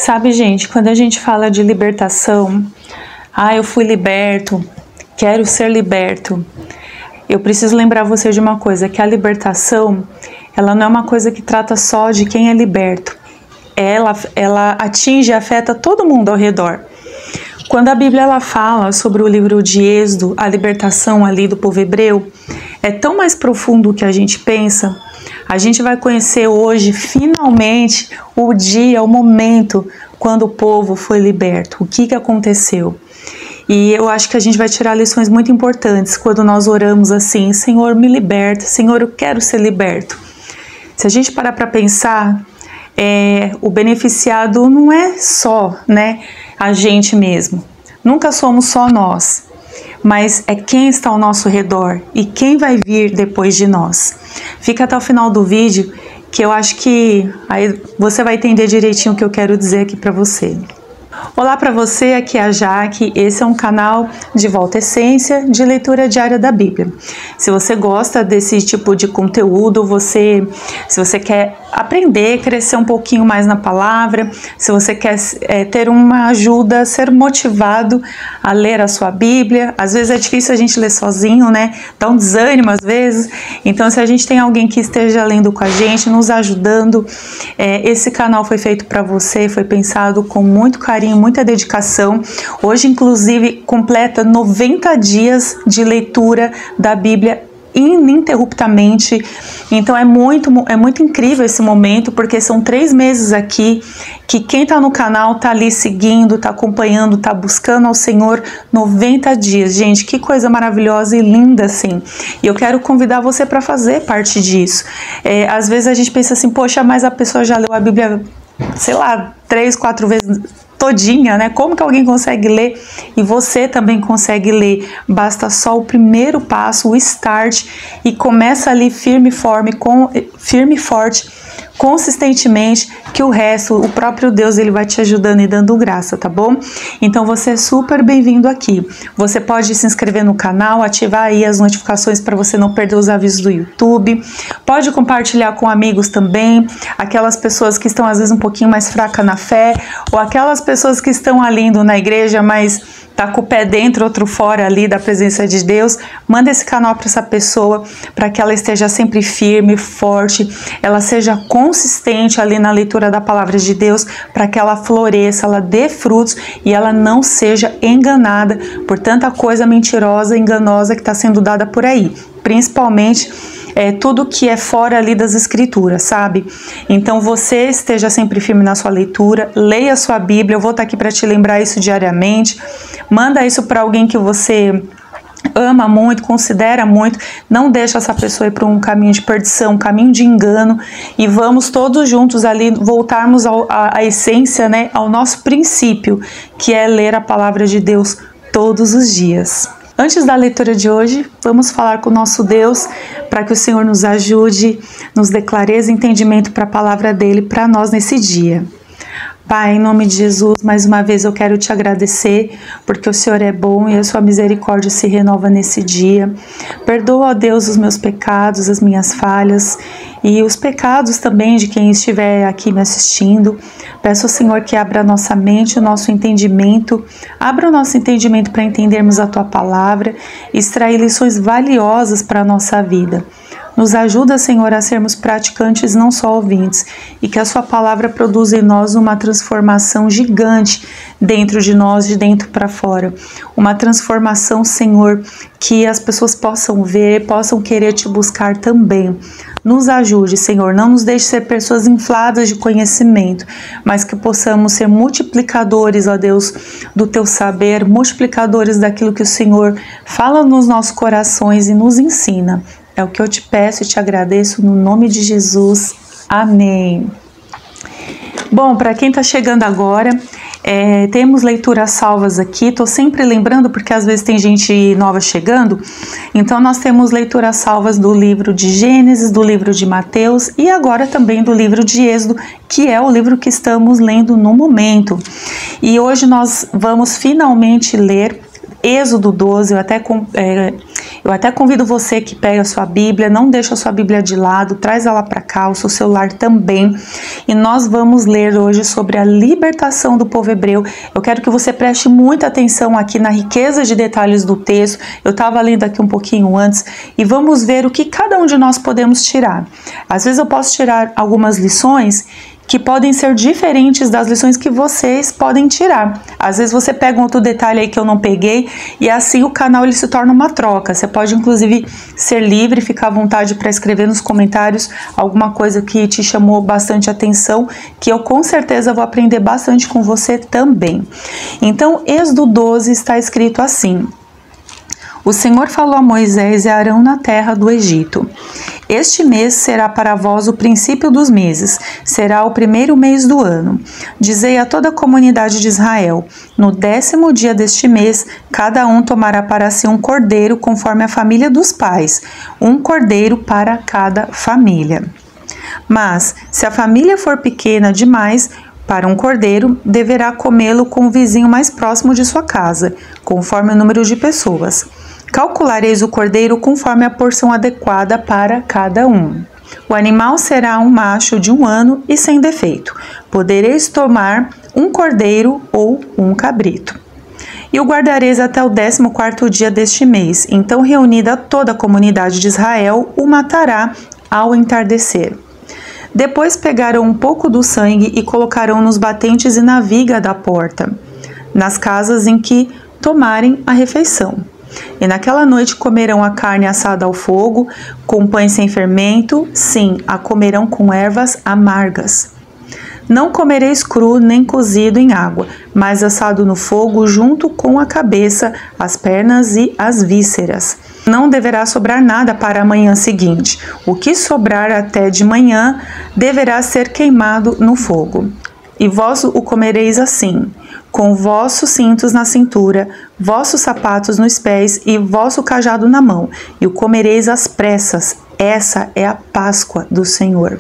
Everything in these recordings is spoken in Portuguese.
Sabe, gente, quando a gente fala de libertação, eu fui liberto, quero ser liberto. Eu preciso lembrar você de uma coisa, que a libertação, ela não é uma coisa que trata só de quem é liberto. Ela atinge e afeta todo mundo ao redor. Quando a Bíblia ela fala sobre o livro de Êxodo, a libertação ali do povo hebreu, é tão mais profundo do que a gente pensa. A gente vai conhecer hoje, finalmente, o dia, o momento quando o povo foi liberto. O que aconteceu? E eu acho que a gente vai tirar lições muito importantes quando nós oramos assim: Senhor, me liberta, Senhor, eu quero ser liberto. Se a gente parar para pensar, o beneficiado não é só, a gente mesmo. Nunca somos só nós, mas é quem está ao nosso redor e quem vai vir depois de nós. Fica até o final do vídeo, que eu acho que aí você vai entender direitinho o que eu quero dizer aqui para você. Olá para você, aqui é a Jaque, esse é um canal de Volta à Essência, de leitura diária da Bíblia. Se você gosta desse tipo de conteúdo, se você quer aprender, crescer um pouquinho mais na palavra, se você quer ter uma ajuda, ser motivado a ler a sua Bíblia, às vezes é difícil a gente ler sozinho, dá um desânimo às vezes, então se a gente tem alguém que esteja lendo com a gente, nos ajudando, esse canal foi feito para você, foi pensado com muito carinho, muita dedicação. Hoje, inclusive, completa 90 dias de leitura da Bíblia ininterruptamente. Então é muito incrível esse momento, porque são 3 meses aqui que quem está no canal está ali seguindo, está acompanhando, está buscando ao Senhor 90 dias. Gente, que coisa maravilhosa e linda assim. E eu quero convidar você para fazer parte disso. Às vezes a gente pensa assim, poxa, mas a pessoa já leu a Bíblia, sei lá, 3, 4 vezes todinha, Como que alguém consegue ler? E você também consegue ler. Basta só o primeiro passo, o start, e começa ali firme e forte, consistentemente, que o resto, o próprio Deus, ele vai te ajudando e dando graça, tá bom? Então você é super bem-vindo aqui. Você pode se inscrever no canal, ativar aí as notificações para você não perder os avisos do YouTube. Pode compartilhar com amigos também, aquelas pessoas que estão às vezes um pouquinho mais fracas na fé, ou aquelas pessoas que estão ali indo na igreja, mas tá com o pé dentro, outro fora ali da presença de Deus. Manda esse canal para essa pessoa, para que ela esteja sempre firme, forte, ela seja consistente ali na leitura da palavra de Deus, para que ela floresça, ela dê frutos e ela não seja enganada por tanta coisa mentirosa, enganosa que está sendo dada por aí, principalmente tudo que é fora ali das escrituras, sabe? Então você esteja sempre firme na sua leitura, leia a sua Bíblia, eu vou estar aqui para te lembrar isso diariamente. Manda isso para alguém que você ama muito, considera muito, não deixa essa pessoa ir para um caminho de perdição, um caminho de engano, e vamos todos juntos ali voltarmos à essência, ao nosso princípio, que é ler a palavra de Deus todos os dias. Antes da leitura de hoje, vamos falar com o nosso Deus para que o Senhor nos ajude, nos dê clareza e entendimento para a palavra dele para nós nesse dia. Pai, em nome de Jesus, mais uma vez eu quero te agradecer, porque o Senhor é bom e a sua misericórdia se renova nesse dia. Perdoa, ó Deus, os meus pecados, as minhas falhas e os pecados também de quem estiver aqui me assistindo. Peço ao Senhor que abra a nossa mente, o nosso entendimento, abra o nosso entendimento para entendermos a tua palavra e extrair lições valiosas para a nossa vida. Nos ajuda, Senhor, a sermos praticantes, não só ouvintes, e que a sua palavra produza em nós uma transformação gigante dentro de nós, de dentro para fora. Uma transformação, Senhor, que as pessoas possam ver, possam querer te buscar também. Nos ajude, Senhor, não nos deixe ser pessoas infladas de conhecimento, mas que possamos ser multiplicadores, ó Deus, do teu saber, multiplicadores daquilo que o Senhor fala nos nossos corações e nos ensina. É o que eu te peço e te agradeço no nome de Jesus. Amém. Bom, para quem está chegando agora, temos leituras salvas aqui. Estou sempre lembrando, porque às vezes tem gente nova chegando. Então nós temos leituras salvas do livro de Gênesis, do livro de Mateus e agora também do livro de Êxodo, que é o livro que estamos lendo no momento. E hoje nós vamos finalmente ler Êxodo 12, Eu até convido você que pega a sua Bíblia, não deixa a sua Bíblia de lado, traz ela para cá, o seu celular também. E nós vamos ler hoje sobre a libertação do povo hebreu. Eu quero que você preste muita atenção aqui na riqueza de detalhes do texto. Eu estava lendo aqui um pouquinho antes e vamos ver o que cada um de nós podemos tirar. Às vezes eu posso tirar algumas lições que podem ser diferentes das lições que vocês podem tirar. Às vezes você pega um outro detalhe aí que eu não peguei e assim o canal ele se torna uma troca. Você pode inclusive ser livre, ficar à vontade para escrever nos comentários alguma coisa que te chamou bastante atenção, que eu com certeza vou aprender bastante com você também. Então, Êxodo 12 está escrito assim: O Senhor falou a Moisés e a Arão na terra do Egito: Este mês será para vós o princípio dos meses, será o primeiro mês do ano. Dizei a toda a comunidade de Israel: No 10º dia deste mês, cada um tomará para si um cordeiro conforme a família dos pais, um cordeiro para cada família. Mas, se a família for pequena demais para um cordeiro, deverá comê-lo com o vizinho mais próximo de sua casa, conforme o número de pessoas. Calculareis o cordeiro conforme a porção adequada para cada um. O animal será um macho de 1 ano e sem defeito. Podereis tomar um cordeiro ou um cabrito. E o guardareis até o 14º dia deste mês. Então, reunida toda a comunidade de Israel, o matará ao entardecer. Depois pegarão um pouco do sangue e colocarão nos batentes e na viga da porta, nas casas em que tomarem a refeição. E naquela noite comerão a carne assada ao fogo, com pães sem fermento, sim, a comerão com ervas amargas. Não comereis cru nem cozido em água, mas assado no fogo junto com a cabeça, as pernas e as vísceras. Não deverá sobrar nada para a manhã seguinte. O que sobrar até de manhã deverá ser queimado no fogo. E vós o comereis assim: com vossos cintos na cintura, vossos sapatos nos pés e vosso cajado na mão, e o comereis às pressas. Essa é a Páscoa do Senhor.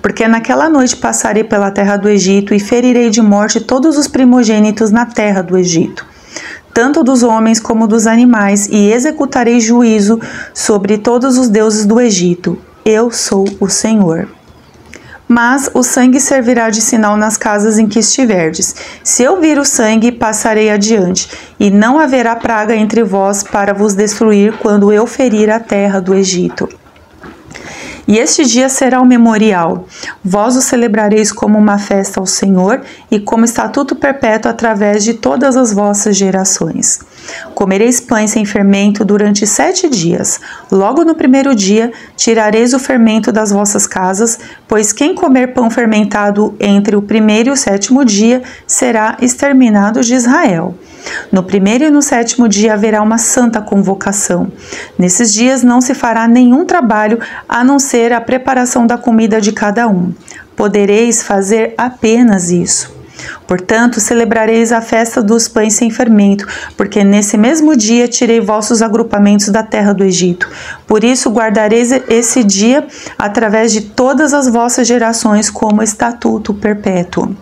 Porque naquela noite passarei pela terra do Egito e ferirei de morte todos os primogênitos na terra do Egito, tanto dos homens como dos animais, e executarei juízo sobre todos os deuses do Egito. Eu sou o Senhor. Mas o sangue servirá de sinal nas casas em que estiverdes. Se eu vir o sangue, passarei adiante, e não haverá praga entre vós para vos destruir quando eu ferir a terra do Egito. E este dia será o memorial. Vós o celebrareis como uma festa ao Senhor e como estatuto perpétuo através de todas as vossas gerações. Comereis pães sem fermento durante 7 dias. Logo no primeiro dia tirareis o fermento das vossas casas, pois quem comer pão fermentado entre o primeiro e o 7º dia será exterminado de Israel. No primeiro e no 7º dia haverá uma santa convocação. Nesses dias não se fará nenhum trabalho a não ser a preparação da comida de cada um. Podereis fazer apenas isso. Portanto, celebrareis a festa dos pães sem fermento, porque nesse mesmo dia tirei vossos agrupamentos da terra do Egito. Por isso guardareis esse dia através de todas as vossas gerações como estatuto perpétuo.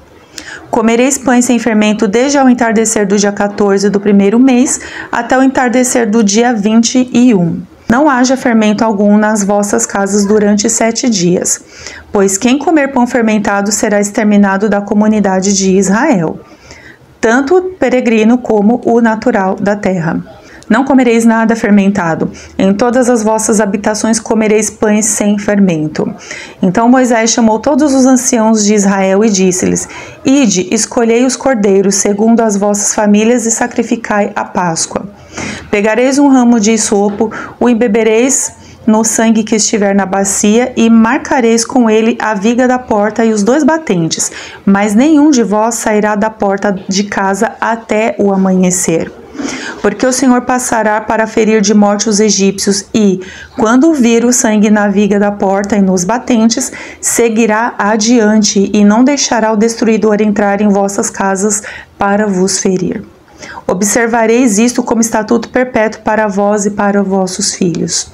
Comereis pães sem fermento desde ao entardecer do dia 14 do primeiro mês até o entardecer do dia 21. Não haja fermento algum nas vossas casas durante 7 dias, pois quem comer pão fermentado será exterminado da comunidade de Israel, tanto o peregrino como o natural da terra. Não comereis nada fermentado. Em todas as vossas habitações comereis pães sem fermento. Então Moisés chamou todos os anciãos de Israel e disse-lhes: Ide, escolhei os cordeiros segundo as vossas famílias e sacrificai a Páscoa. Pegareis um ramo de hisopo, o embebereis no sangue que estiver na bacia e marcareis com ele a viga da porta e os 2 batentes, mas nenhum de vós sairá da porta de casa até o amanhecer. Porque o Senhor passará para ferir de morte os egípcios e, quando vir o sangue na viga da porta e nos batentes, seguirá adiante e não deixará o destruidor entrar em vossas casas para vos ferir. Observareis isto como estatuto perpétuo para vós e para vossos filhos.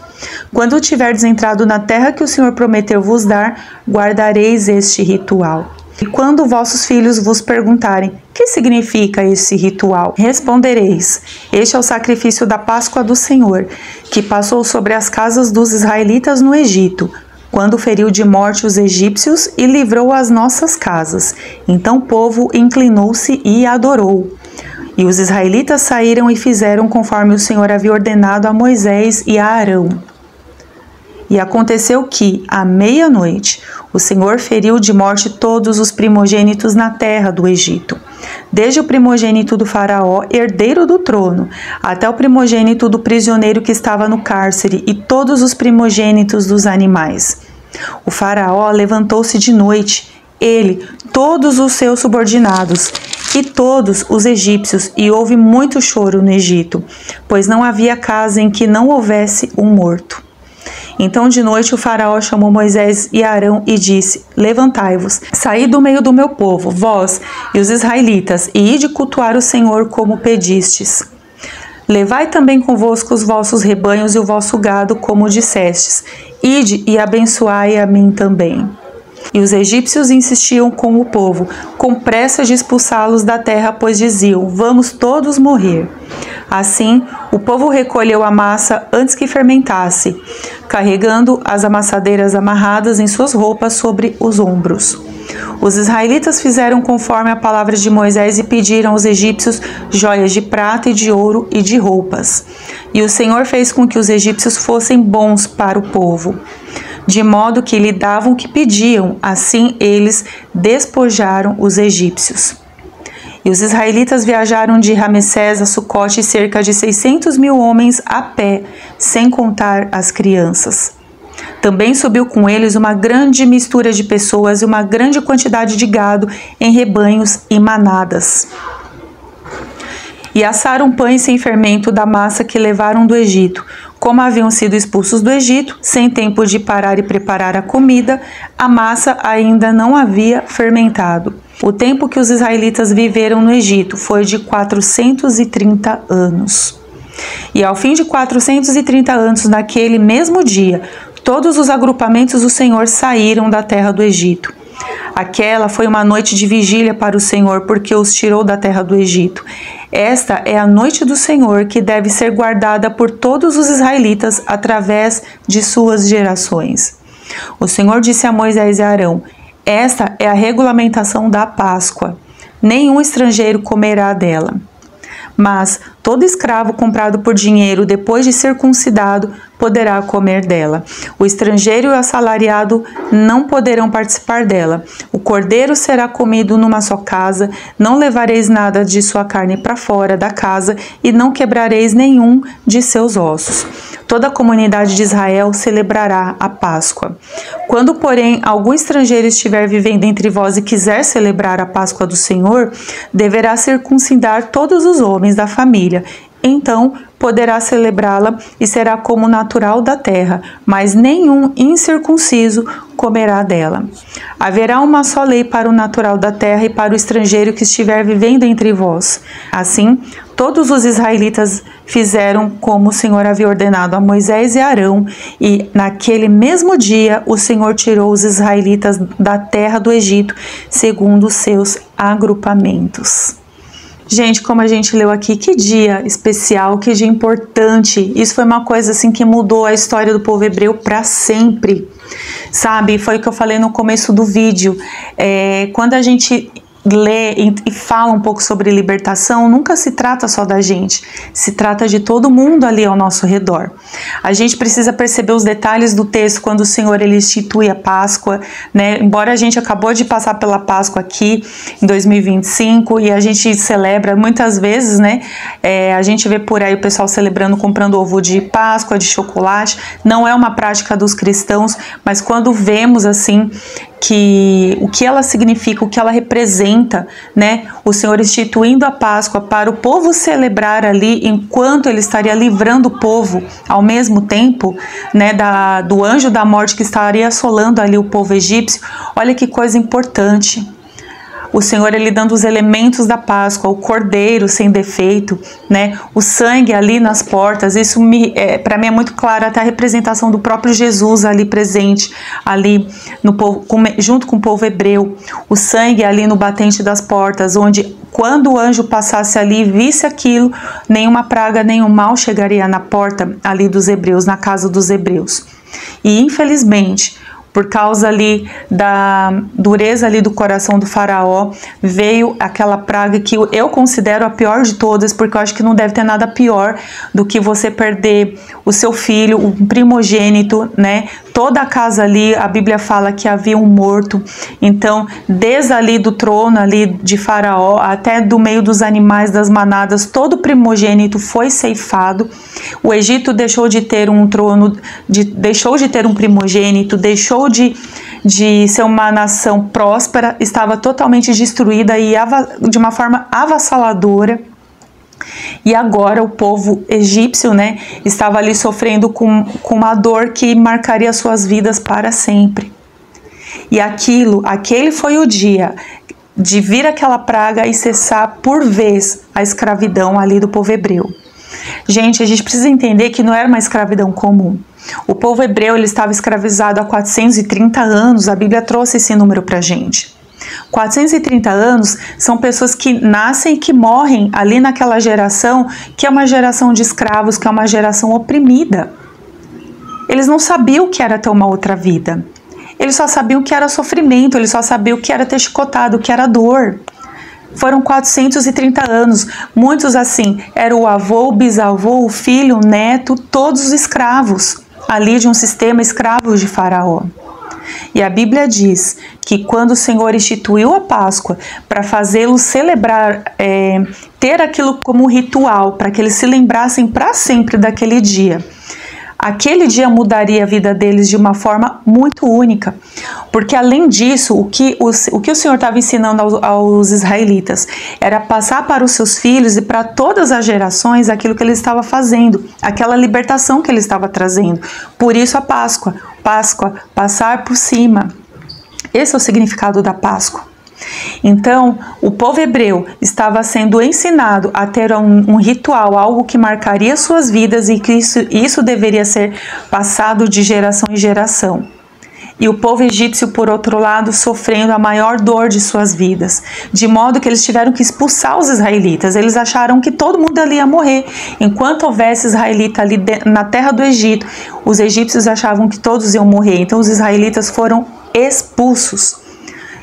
Quando tiverdes entrado na terra que o Senhor prometeu vos dar, guardareis este ritual. E quando vossos filhos vos perguntarem: que significa esse ritual? Respondereis: este é o sacrifício da Páscoa do Senhor, que passou sobre as casas dos israelitas no Egito, quando feriu de morte os egípcios e livrou as nossas casas. Então o povo inclinou-se e adorou. E os israelitas saíram e fizeram conforme o Senhor havia ordenado a Moisés e a Arão. E aconteceu que, à meia-noite, o Senhor feriu de morte todos os primogênitos na terra do Egito, desde o primogênito do faraó, herdeiro do trono, até o primogênito do prisioneiro que estava no cárcere e todos os primogênitos dos animais. O faraó levantou-se de noite, ele, todos os seus subordinados e todos os egípcios, e houve muito choro no Egito, pois não havia casa em que não houvesse um morto. Então de noite o faraó chamou Moisés e Arão e disse: levantai-vos, saí do meio do meu povo, vós e os israelitas, e ide cultuar o Senhor como pedistes. Levai também convosco os vossos rebanhos e o vosso gado, como dissestes. Ide e abençoai a mim também. E os egípcios insistiam com o povo, com pressa de expulsá-los da terra, pois diziam: vamos todos morrer. Assim, o povo recolheu a massa antes que fermentasse, carregando as amassadeiras amarradas em suas roupas sobre os ombros. Os israelitas fizeram conforme a palavra de Moisés e pediram aos egípcios joias de prata e de ouro e de roupas. E o Senhor fez com que os egípcios fossem bons para o povo, de modo que lhe davam o que pediam. Assim eles despojaram os egípcios. E os israelitas viajaram de Ramessés a Sucote, cerca de 600.000 homens a pé, sem contar as crianças. Também subiu com eles uma grande mistura de pessoas e uma grande quantidade de gado em rebanhos e manadas. E assaram pães sem fermento da massa que levaram do Egito. Como haviam sido expulsos do Egito, sem tempo de parar e preparar a comida, a massa ainda não havia fermentado. O tempo que os israelitas viveram no Egito foi de 430 anos. E ao fim de 430 anos, naquele mesmo dia, todos os agrupamentos do Senhor saíram da terra do Egito. Aquela foi uma noite de vigília para o Senhor, porque os tirou da terra do Egito. Esta é a noite do Senhor, que deve ser guardada por todos os israelitas através de suas gerações. O Senhor disse a Moisés e a Arão: esta é a regulamentação da Páscoa. Nenhum estrangeiro comerá dela. Mas todo escravo comprado por dinheiro depois de circuncidado poderá comer dela. O estrangeiro e o assalariado não poderão participar dela. O cordeiro será comido numa só casa. Não levareis nada de sua carne para fora da casa e não quebrareis nenhum de seus ossos. Toda a comunidade de Israel celebrará a Páscoa. Quando, porém, algum estrangeiro estiver vivendo entre vós e quiser celebrar a Páscoa do Senhor, deverá circuncidar todos os homens da família. Então poderá celebrá-la e será como natural da terra, mas nenhum incircunciso comerá dela. Haverá uma só lei para o natural da terra e para o estrangeiro que estiver vivendo entre vós. Assim, todos os israelitas fizeram como o Senhor havia ordenado a Moisés e Arão, e naquele mesmo dia o Senhor tirou os israelitas da terra do Egito, segundo os seus agrupamentos. Gente, como a gente leu aqui, que dia especial, que dia importante. Isso foi uma coisa assim que mudou a história do povo hebreu para sempre, sabe? Foi o que eu falei no começo do vídeo. Quando a gente lê e fala um pouco sobre libertação, nunca se trata só da gente, se trata de todo mundo ali ao nosso redor. A gente precisa perceber os detalhes do texto quando o Senhor ele institui a Páscoa, né? Embora a gente acabou de passar pela Páscoa aqui em 2025 e a gente celebra muitas vezes, né? A gente vê por aí o pessoal celebrando, comprando ovo de Páscoa, de chocolate. Não é uma prática dos cristãos, mas quando vemos assim que o que ela significa, o que ela representa, né? O Senhor instituindo a Páscoa para o povo celebrar ali, enquanto ele estaria livrando o povo ao mesmo tempo, né? Do anjo da morte que estaria assolando ali o povo egípcio. Olha que coisa importante. o Senhor ele dando os elementos da Páscoa, o cordeiro sem defeito, né? O sangue ali nas portas, isso para mim é muito claro, até a representação do próprio Jesus ali presente, ali no povo, junto com o povo hebreu, o sangue ali no batente das portas, onde quando o anjo passasse ali e visse aquilo, nenhuma praga, nenhum mal chegaria na porta ali dos hebreus, na casa dos hebreus. E infelizmente, por causa ali da dureza ali do coração do faraó, veio aquela praga que eu considero a pior de todas, porque eu acho que não deve ter nada pior do que você perder o seu filho, um primogênito, né? Toda a casa ali, a Bíblia fala que havia um morto. Então, desde ali do trono ali de faraó, até do meio dos animais, das manadas, todo primogênito foi ceifado. O Egito deixou de ter um trono, deixou de ter um primogênito, deixou de ser uma nação próspera, estava totalmente destruída e de uma forma avassaladora. E agora o povo egípcio, né, estava ali sofrendo com uma dor que marcaria suas vidas para sempre. E aquele foi o dia de vir aquela praga e cessar por vez a escravidão ali do povo hebreu. Gente, a gente precisa entender que não era uma escravidão comum. O povo hebreu ele estava escravizado há 430 anos, a Bíblia trouxe esse número pra gente. 430 anos são pessoas que nascem e que morrem ali naquela geração, que é uma geração de escravos, que é uma geração oprimida. Eles não sabiam o que era ter uma outra vida. Eles só sabiam o que era sofrimento, eles só sabiam o que era ter chicotado, o que era dor. Foram 430 anos, muitos assim, era o avô, o bisavô, o filho, o neto, todos os escravos, ali de um sistema escravo de Faraó. E a Bíblia diz que quando o Senhor instituiu a Páscoa para fazê-los celebrar, ter aquilo como ritual, para que eles se lembrassem para sempre daquele dia, aquele dia mudaria a vida deles de uma forma muito única, porque além disso, o que o Senhor estava ensinando aos israelitas era passar para os seus filhos e para todas as gerações aquilo que ele estava fazendo, aquela libertação que ele estava trazendo. Por isso a Páscoa, passar por cima. Esse é o significado da Páscoa. Então, o povo hebreu estava sendo ensinado a ter um ritual, algo que marcaria suas vidas e que isso deveria ser passado de geração em geração. E o povo egípcio, por outro lado, sofrendo a maior dor de suas vidas, de modo que eles tiveram que expulsar os israelitas. Eles acharam que todo mundo ali ia morrer. Enquanto houvesse israelita ali na terra do Egito, os egípcios achavam que todos iam morrer. Então, os israelitas foram expulsos.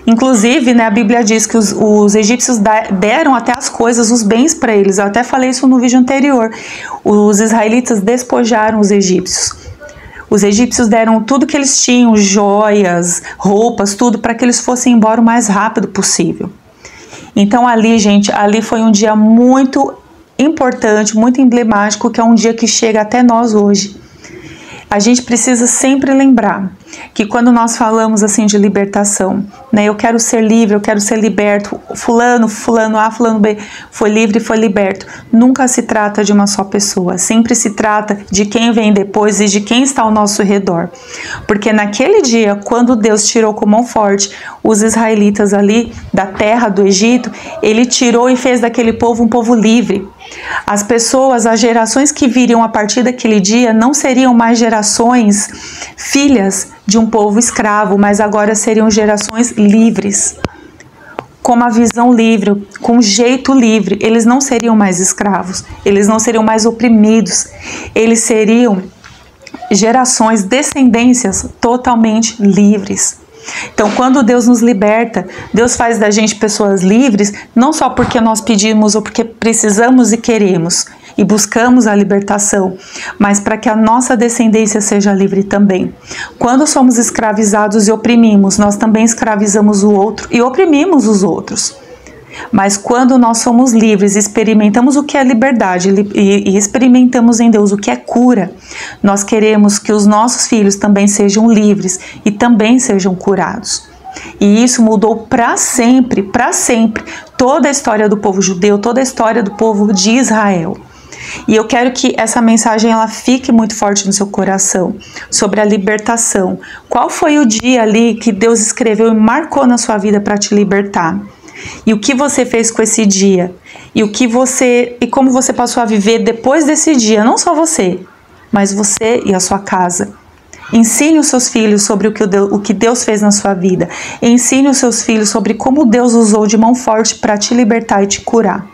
Inclusive, né, a Bíblia diz que os egípcios deram até as coisas, os bens para eles. Eu até falei isso no vídeo anterior. Os israelitas despojaram os egípcios. Os egípcios deram tudo que eles tinham, joias, roupas, tudo, para que eles fossem embora o mais rápido possível. Então ali, gente, ali foi um dia muito importante, muito emblemático, que é um dia que chega até nós hoje. A gente precisa sempre lembrar que quando nós falamos assim de libertação, né, eu quero ser livre, eu quero ser liberto, fulano A, fulano B foi livre e foi liberto, nunca se trata de uma só pessoa, sempre se trata de quem vem depois e de quem está ao nosso redor, porque naquele dia, quando Deus tirou com mão forte os israelitas ali da terra do Egito, ele tirou e fez daquele povo um povo livre. As pessoas, as gerações que viriam a partir daquele dia não seriam mais gerações filhas de um povo escravo, mas agora seriam gerações livres, com uma visão livre, com um jeito livre. Eles não seriam mais escravos, eles não seriam mais oprimidos, eles seriam gerações, descendências totalmente livres. Então, quando Deus nos liberta, Deus faz da gente pessoas livres, não só porque nós pedimos ou porque precisamos e queremos e buscamos a libertação, mas para que a nossa descendência seja livre também. Quando somos escravizados e oprimimos, nós também escravizamos o outro e oprimimos os outros. Mas quando nós somos livres, experimentamos o que é liberdade e experimentamos em Deus o que é cura, nós queremos que os nossos filhos também sejam livres e também sejam curados. E isso mudou para sempre, toda a história do povo judeu, toda a história do povo de Israel. E eu quero que essa mensagem ela fique muito forte no seu coração, sobre a libertação. Qual foi o dia ali que Deus escreveu e marcou na sua vida para te libertar? e o que você fez com esse dia, e como você passou a viver depois desse dia, não só você, mas você e a sua casa. Ensine os seus filhos sobre o que Deus fez na sua vida. Ensine os seus filhos sobre como Deus usou de mão forte para te libertar e te curar.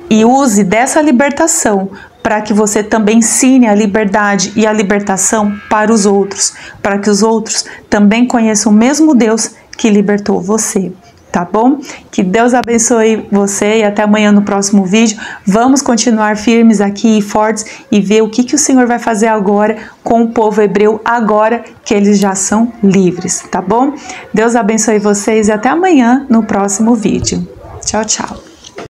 E use dessa libertação para que você também ensine a liberdade e a libertação para os outros, para que os outros também conheçam o mesmo Deus que libertou você. Tá bom? Que Deus abençoe você e até amanhã no próximo vídeo. Vamos continuar firmes aqui e fortes e ver o que o Senhor vai fazer agora com o povo hebreu, agora que eles já são livres, tá bom? Deus abençoe vocês e até amanhã no próximo vídeo. Tchau, tchau.